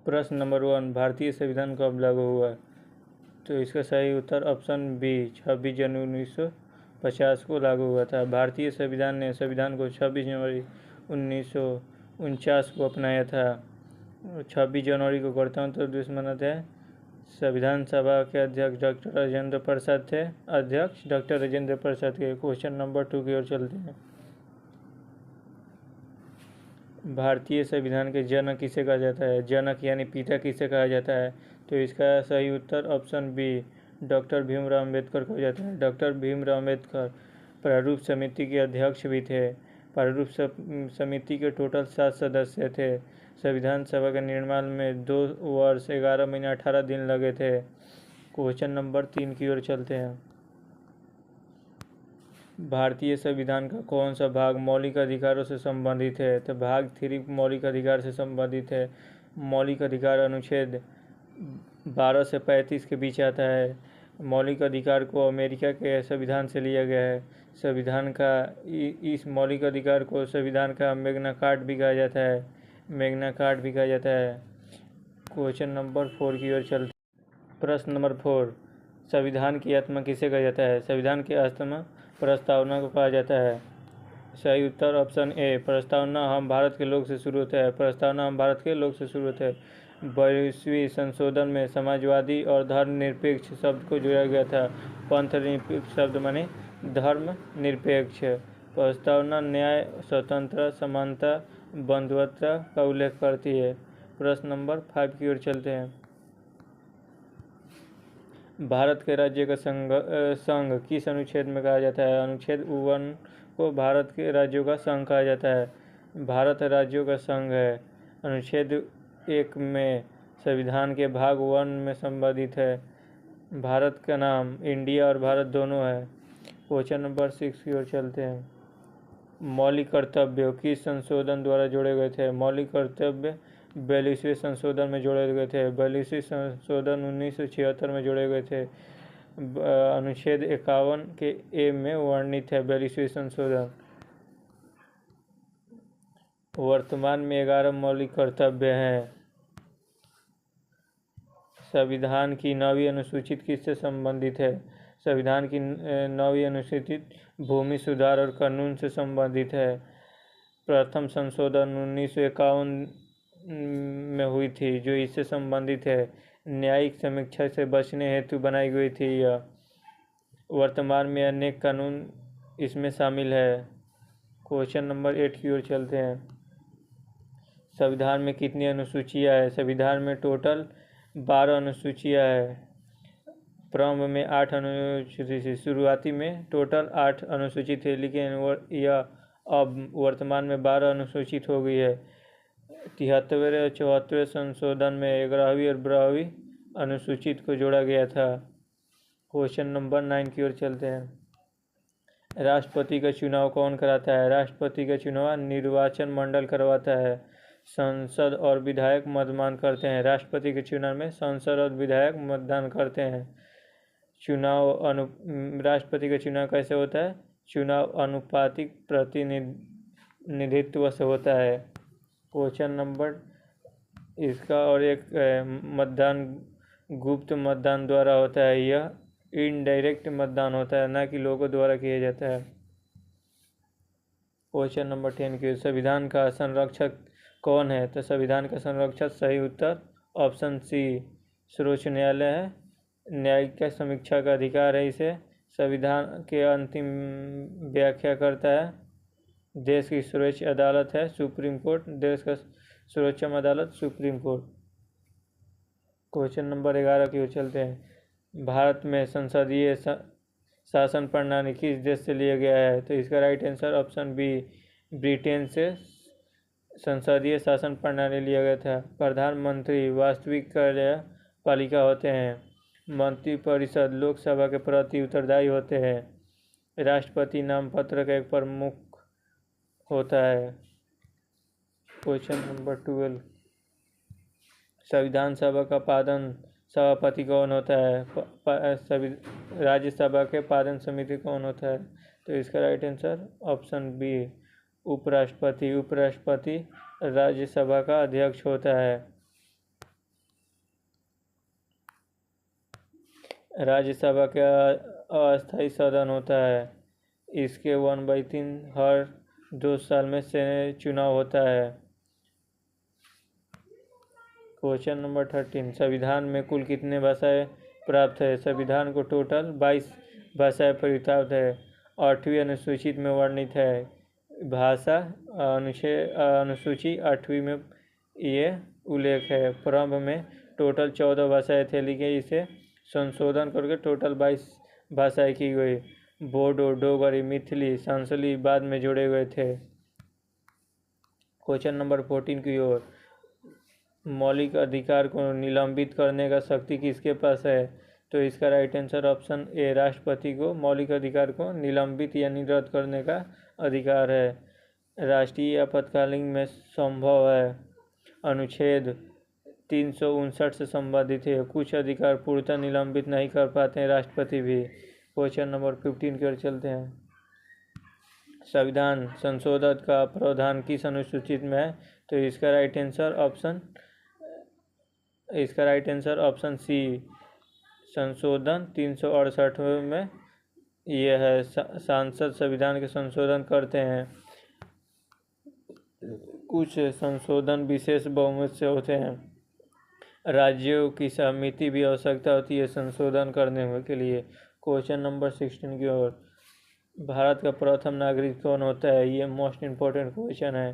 प्रश्न नंबर 1, भारतीय संविधान कब लागू हुआ? तो इसका सही उत्तर ऑप्शन बी 26 जनवरी 1950 को लागू हुआ था। भारतीय संविधान ने संविधान को 26 जनवरी 1949 को अपनाया था। 26 जनवरी को गणतंत्र दिवस मनाते हैं। संविधान सभा के अध्यक्ष डॉक्टर राजेंद्र प्रसाद थे। अध्यक्ष डॉक्टर राजेंद्र प्रसाद के। क्वेश्चन नंबर 2 की ओर चलते हैं। भारतीय संविधान के जनक किसे कहा जाता है? जनक यानी पिता किसे कहा जाता है? तो इसका सही उत्तर option B doctor Bhimrao Ambedkar को जाता है। डॉक्टर भीमराव अम्बेडकर प्रारूप समिति के अध्यक्ष भी थे। प्रारूप समिति के टोटल 7 सदस्य थे। संविधान सभा के निर्माण में 2 वर्ष 11 महीने 18 दिन लगे थे। क्वेश्चन नंबर 3 की ओर चलते हैं। भारतीय संविधान का कौन सा भाग मौलिक अधिकारों से संबंधित है? तो भाग 3 मौलिक अधिकार से संबंधित है। मौलिक अधिकार अनुच्छेद 12 से 35 के बीच आता है। मौलिक अधिकार को अमेरिका के संविधान से लिया गया है। संविधान का इस मौलिक अधिकार को संविधान का मैग्ना कार्टा भी कहा जाता है। मैग्ना कार्टा भी कहा जाता है। क्वेश्चन नंबर 4 की ओर चलते हैं। प्रश्न नंबर 4, संविधान की आत्मा किसे कहा जाता है? संविधान की आत्मा प्रस्तावना को कहा जाता है। सही उत्तर ऑप्शन ए प्रस्तावना हम भारत के लोग से शुरू होता है। प्रस्तावना हम भारत के लोग से शुरू होता है। 22वीं संशोधन में समाजवादी और धर्मनिरपेक्ष शब्द को जोड़ा गया था। पंथ निरपेक्ष शब्द माने धर्म निरपेक्ष। प्रस्तावना न्याय, स्वतंत्रता, समानता, बंधुत्व का उल्लेख करती है। प्रश्न नंबर 5 की ओर चलते हैं। भारत के राज्य का संघ किस अनुच्छेद में कहा जाता है? अनुच्छेद 1 को भारत के राज्यों का संघ कहा जाता है। भारत राज्यों का संघ है। अनुच्छेद 1 में संविधान के भाग 1 में संबंधित है। भारत का नाम इंडिया और भारत दोनों है। क्वेश्चन नंबर 6 की ओर चलते हैं। मौलिक कर्तव्य किस संशोधन द्वारा जोड़े गए थे? मौलिक कर्तव्य 42वें संशोधन में जोड़े गए थे। 42वें संशोधन 1976 में जोड़े गए थे। अनुच्छेद 51 के ए में वर्णित है 42वें संशोधन। वर्तमान में 11 मौलिक कर्तव्य हैं। संविधान की 9वीं अनुसूची किससे संबंधित है? संविधान की 9वीं अनुसूची भूमि सुधार और कानून से संबंधित है। प्रथम संशोधन 1951 में हुई थी जो इससे संबंधित है। न्यायिक समीक्षा से बचने हेतु बनाई गई थी यह। वर्तमान में अनेक कानून इसमें शामिल है। क्वेश्चन नंबर 8 की ओर चलते हैं। संविधान में कितनी अनुसूचियां हैं? संविधान में टोटल 12 अनुसूचियां हैं। प्रारंभ में 8 अनुसूची थी। शुरुआती में टोटल 8 अनुसूची थे, लेकिन यह अब वर्तमान में 12 अनुसूचित हो गई है। 73वें और 74वें संशोधन में 11वीं और 12वीं अनुसूचित को जोड़ा गया था। क्वेश्चन नंबर 9 की ओर चलते हैं। राष्ट्रपति का चुनाव कौन कराता है? राष्ट्रपति का चुनाव निर्वाचन मंडल करवाता है। संसद और विधायक मतदान करते हैं। राष्ट्रपति के चुनाव में संसद और विधायक मतदान करते हैं। राष्ट्रपति का चुनाव कैसे होता है? चुनाव अनुपातिक प्रतिनिधित्व से होता है। क्वेश्चन नंबर इसका और एक मतदान गुप्त मतदान द्वारा होता है। यह इनडायरेक्ट मतदान होता है, ना कि लोगों द्वारा किया जाता है। क्वेश्चन नंबर 10 की संविधान का संरक्षक कौन है? तो संविधान का संरक्षक सही उत्तर ऑप्शन सी सर्वोच्च न्यायालय है। न्यायिक का समीक्षा का अधिकार है इसे। संविधान के अंतिम व्याख्या करता है। देश की सर्वोच्च अदालत है सुप्रीम कोर्ट। देश का सर्वोच्चम अदालत सुप्रीम कोर्ट। क्वेश्चन नंबर 11 की ओर चलते हैं। भारत में संसदीय शासन प्रणाली किस देश से लिया गया है? तो इसका right answer option B Britain से संसदीय शासन प्रणाली लिया गया था। प्रधानमंत्री वास्तविक कार्यपालिका होते हैं। मंत्रिपरिषद लोकसभा के प्रति उत्तरदायी होते हैं। राष्ट्रपति नामपत्र का एक प्रमुख होता है। क्वेश्चन नंबर 12 संविधान सभा का पालन सभापति कौन होता है? राज्यसभा के पालन समिति कौन होता है? तो इसका राइट आंसर ऑप्शन बी उपराष्ट्रपति। उपराष्ट्रपति राज्यसभा का अध्यक्ष होता है। राज्यसभा का अस्थायी सदन होता है। इसके 1/3 हर 2 साल में से चुनाव होता है। क्वेश्चन नंबर 13, संविधान में कुल कितने भाषाएं प्राप्त है? संविधान को टोटल 22 भाषाएं प्राप्त है। 8वीं अनुसूची में वर्णित है। भाषा अनुसूची 8वीं में ये उल्लेख है। प्रारंभ में टोटल 14 भाषाएं थे, लेकिन इसे संशोधन करके टोटल 22 भाषाएं की गई। बोडो, डोगरी, मैथिली, संथाली बाद में जोड़े गए थे। क्वेश्चन नंबर 14 की ओर, मौलिक अधिकार को निलंबित करने का शक्ति किसके पास है? तो इसका राइट आंसर ऑप्शन ए, राष्ट्रपति को मौलिक अधिकार को निलंबित या रद्द करने का अधिकार है। राष्ट्रीय आपातकालीन में संभव है। अनुच्छेद 359 से संबंधित है। कुछ अधिकार पूर्णतः निलंबित नहीं कर पाते हैं राष्ट्रपति भी। क्वेश्चन नंबर 15 की ओर चलते हैं। संविधान संशोधन का प्रावधान किस अनुसूची में है? तो इसका राइट आंसर ऑप्शन सी, संशोधन 368 में यह है। सांसद संविधान के संशोधन करते हैं। कुछ संशोधन विशेष बहुमत से होते हैं। राज्यों की सहमति भी आवश्यकता होती है संशोधन करने के लिए। क्वेश्चन नंबर 16 की ओर, भारत का प्रथम नागरिक कौन होता है? ये मोस्ट इम्पोर्टेंट क्वेश्चन है।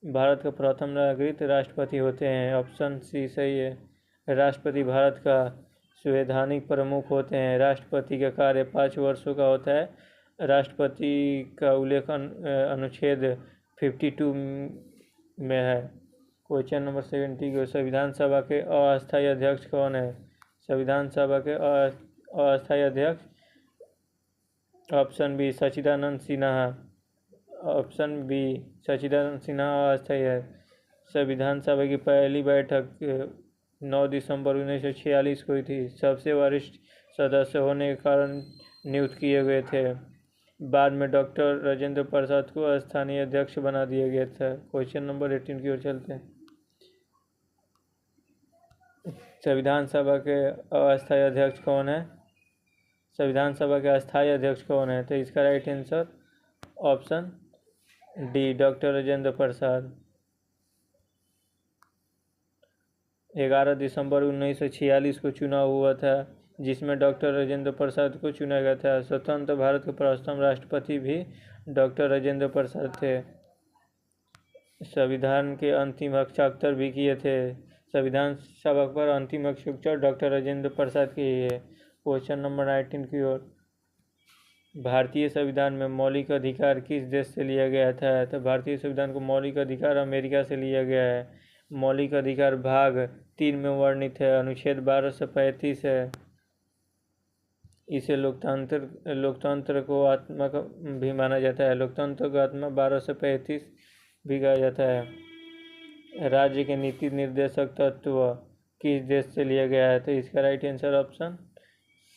भारत का प्रथम नागरिक राष्ट्रपति होते हैं। ऑप्शन सी सही है। राष्ट्रपति भारत का संवैधानिक प्रमुख होते हैं। राष्ट्रपति का कार्य 5 वर्षों का होता है। राष्ट्रपति का उल्लेख अनुच्छेद 52 में है। क्वेश्चन नंबर 70 को, संविधान सभा के अस्थायी अध्यक्ष कौन है? संविधान सभा के अस्थायी अध्यक्ष ऑप्शन बी, सच्चिदानंद सिन्हा। ऑप्शन बी, सच्चिदानंद सिन्हा अस्थायी है। संविधान सभा की पहली बैठक 9 दिसंबर 1946 को हुई थी। सबसे वरिष्ठ सदस्य होने के कारण नियुक्त किए गए थे। बाद में डॉक्टर राजेंद्र प्रसाद को स्थानीय अध्यक्ष बना दिया गया था। क्वेश्चन नंबर 18 की ओर चलते हैं। संविधान सभा के अस्थायी अध्यक्ष कौन है? संविधान सभा के अस्थायी अध्यक्ष कौन है? तो इसका right answer option D, doctor Rajendra Prasad. 11 दिसंबर 1946 को चुनाव हुआ था, जिसमें डॉक्टर राजेंद्र प्रसाद को चुना गया था। स्वतंत्र भारत के प्रथम राष्ट्रपति भी डॉक्टर राजेंद्र प्रसाद थे। संविधान के अंतिम हस्ताक्षर भी किए थे। संविधान सभा पर अंतिम हस्ताक्षर डॉक्टर राजेंद्र प्रसाद के ही है। क्वेश्चन नंबर 19 की ओर, भारतीय संविधान में मौलिक अधिकार किस देश से लिया गया था? तो भारतीय संविधान को मौलिक अधिकार अमेरिका से लिया गया है। मौलिक अधिकार भाग 3 में वर्णित है। अनुच्छेद 1235 है। इसे लोकतंत्र को आत्मा भी माना जाता है। लोकतंत्र को आत्मा 1235 भी कहा जाता है। राज्य के नीति निर्देशक तत्व किस देश से लिया गया है? तो इसका right answer option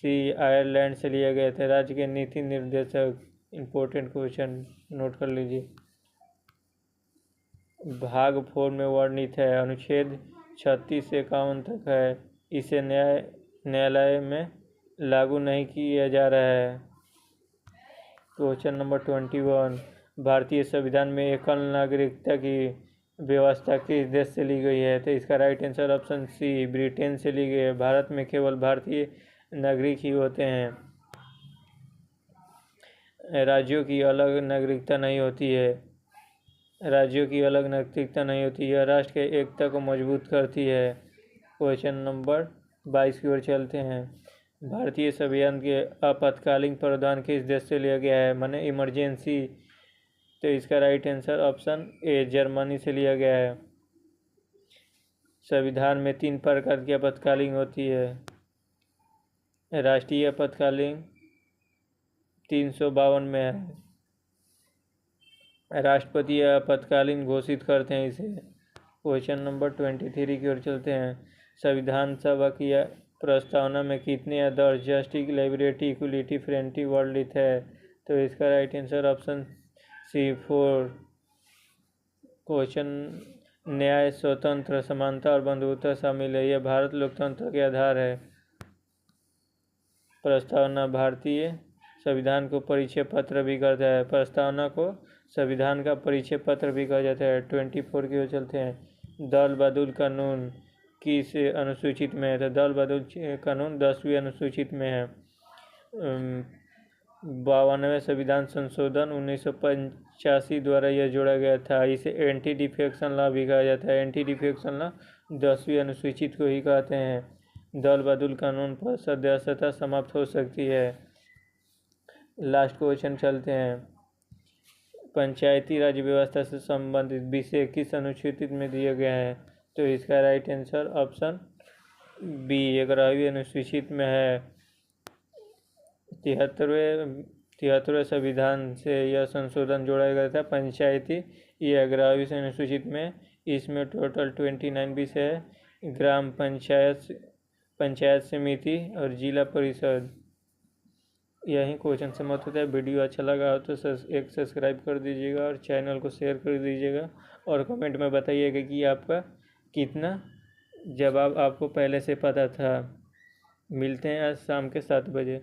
C, Ireland से लिया गया था। राज्य के नीति निर्देशक, इम्पोर्टेंट क्वेश्चन नोट कर लीजिए। भाग 4 में वर्णित है। अनुच्छेद 36 से 51 तक है। इसे न्यायालय में लागू नहीं किया जा रहा है। क्वेश्चन नंबर 21, भारतीय संविधान में एकल नागरिकता की व्यवस्था किस देश से ली गई है? तो इसका right answer option C, Britain से ली गई है। भारत में केवल भारतीय नागरिक ही होते हैं। राज्यों की अलग नागरिकता नहीं होती है। राज्यों की अलग नागरिकता नहीं होती है। राष्ट्र के एकता को मजबूत करती है। क्वेश्चन नंबर 22 की ओर चलते हैं। भारतीय संविधान के आपातकालीन प्रावधान किस देश से लिया गया है? माने इमरजेंसी। तो इसका right answer option A, Germany से लिया गया है। संविधान में 3 प्रकार की आपातकालीन होती है। राष्ट्रीय आपातकालीन 352 में है। राष्ट्रपति आपातकालीन घोषित करते हैं इसे। क्वेश्चन नंबर 23 की ओर चलते हैं। संविधान सभा की प्रस्तावना में कितने आदर्श, जस्टिस, लिबर्टी, इक्वलिटी, फ्रेंडली वर्णित है? तो इसका right answer option C, 4। Question, न्याय, स्वतंत्र, समानता और बंधुता शामिल है। यह भारत लोकतंत्र के आधार है। प्रस्तावना भारतीय संविधान को परिचय पत्र भी कहते हैं। प्रस्तावना को संविधान का परिचय पत्र भी कहा जाता है। 24 की ओर चलते हैं। दल बदुल कानून किस अनुसूचित में है? तो दल बदुल कानून 10वीं अनुसूचित में है। 52वें संविधान संशोधन 1985 द्वारा यह जोड़ा गया था। इसे एंटी डिफेक्शन लॉ भी कहा जाता है। एंटी डिफेक्शन लॉ 10वीं अनुसूचित को ही कहते हैं। दल बदुल कानून पर सदस्यता समाप्त हो सकती है। लास्ट क्वेश्चन चलते हैं। पंचायती राज व्यवस्था से संबंधित विषय किस अनुसूचित में दिए गए हैं? तो इसका राइट आंसर ऑप्शन बी 11वीं अनुसूचित में है। 73वें संविधान से यह संशोधन जोड़ा गया था। पंचायती ये 11वीं अनुसूचित में। इसमें टोटल 29 विषय है। ग्राम पंचायत, पंचायत समिति और जिला परिषद। यही क्वेश्चन समाप्त होता है। वीडियो अच्छा लगा हो तो एक सब्सक्राइब कर दीजिएगा और चैनल को शेयर कर दीजिएगा और कमेंट में बताइएगा कि आपका कितना जवाब आपको पहले से पता था। मिलते हैं आज शाम के 7 बजे।